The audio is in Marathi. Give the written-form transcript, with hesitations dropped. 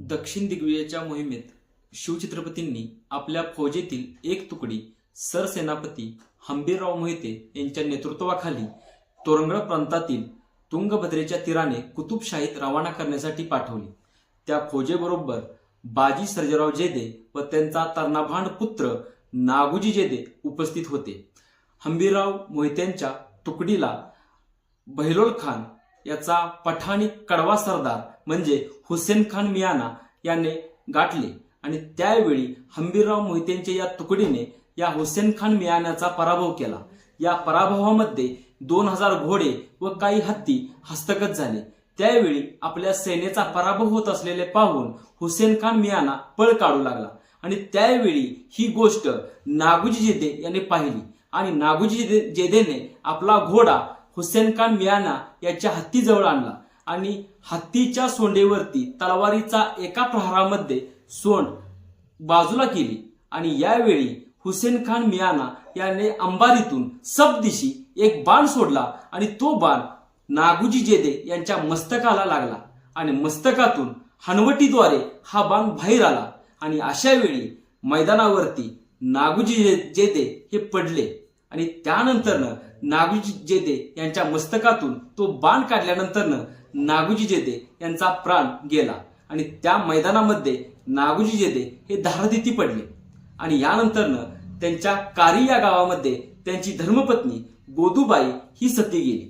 दक्षिण दिग्विजयाच्या मोहिमेत शिवछत्रपतींनी आपल्या फौजेतील एक तुकडी सरसेनापती हंबीरराव मोहिते यांच्या नेतृत्वाखाली तोरंगळ प्रांतातील तुंगभद्रेच्या तीराने कुतुबशाहीत रवाना करण्यासाठी पाठवली। त्या फौजेबरोबर बाजी सर्जेराव जेदे व त्यांचा तर्नाभांड पुत्र नागोजी जेदे उपस्थित होते। हंबीरराव मोहित्यांच्या तुकडीला बहिलोल खान याचा पठाणी कडवा सरदार म्हणजे हुसेन खान मियाना याने गाठले आणि त्यावेळी हंबीरराव मोहित्यांच्या या तुकडीने या हुसेन खान मियानाचा पराभव केला। या पराभवामध्ये 2000 घोडे व काही हत्ती हस्तगत झाले। त्यावेळी आपल्या सेनेचा पराभव होत असलेले पाहून हुसेन खान मियाना पळ काढू लागला आणि त्यावेळी ही गोष्ट नागोजी जेदे यांनी पाहिली आणि नागोजी जेदेने आपला घोडा हुसेन खान मियाना याच्या हत्तीजवळ आणला आणि हत्तीच्या सोंडेवरती तलवारीचा एका प्रहारामध्ये सोंड बाजूला केली आणि यावेळी हुसेन खान मियाना याने अंबारीतून सबदिशी एक बाण सोडला आणि तो बाण नागोजी जेदे यांच्या मस्तकाला लागला आणि मस्तकातून हनवटीद्वारे हा बाण बाहेर आला आणि अशा वेळी मैदानावरती नागोजी जेदे हे पडले आणि त्यानंतरनं नागोजी जेदे यांच्या मस्तकातून तो बाण काढल्यानंतरनं नागोजी जेदे यांचा प्राण गेला आणि त्या मैदानामध्ये नागोजी जेदे हे धारदिती पडले आणि यानंतरनं त्यांच्या कारी या गावामध्ये त्यांची धर्मपत्नी गोदूबाई ही सती गेली।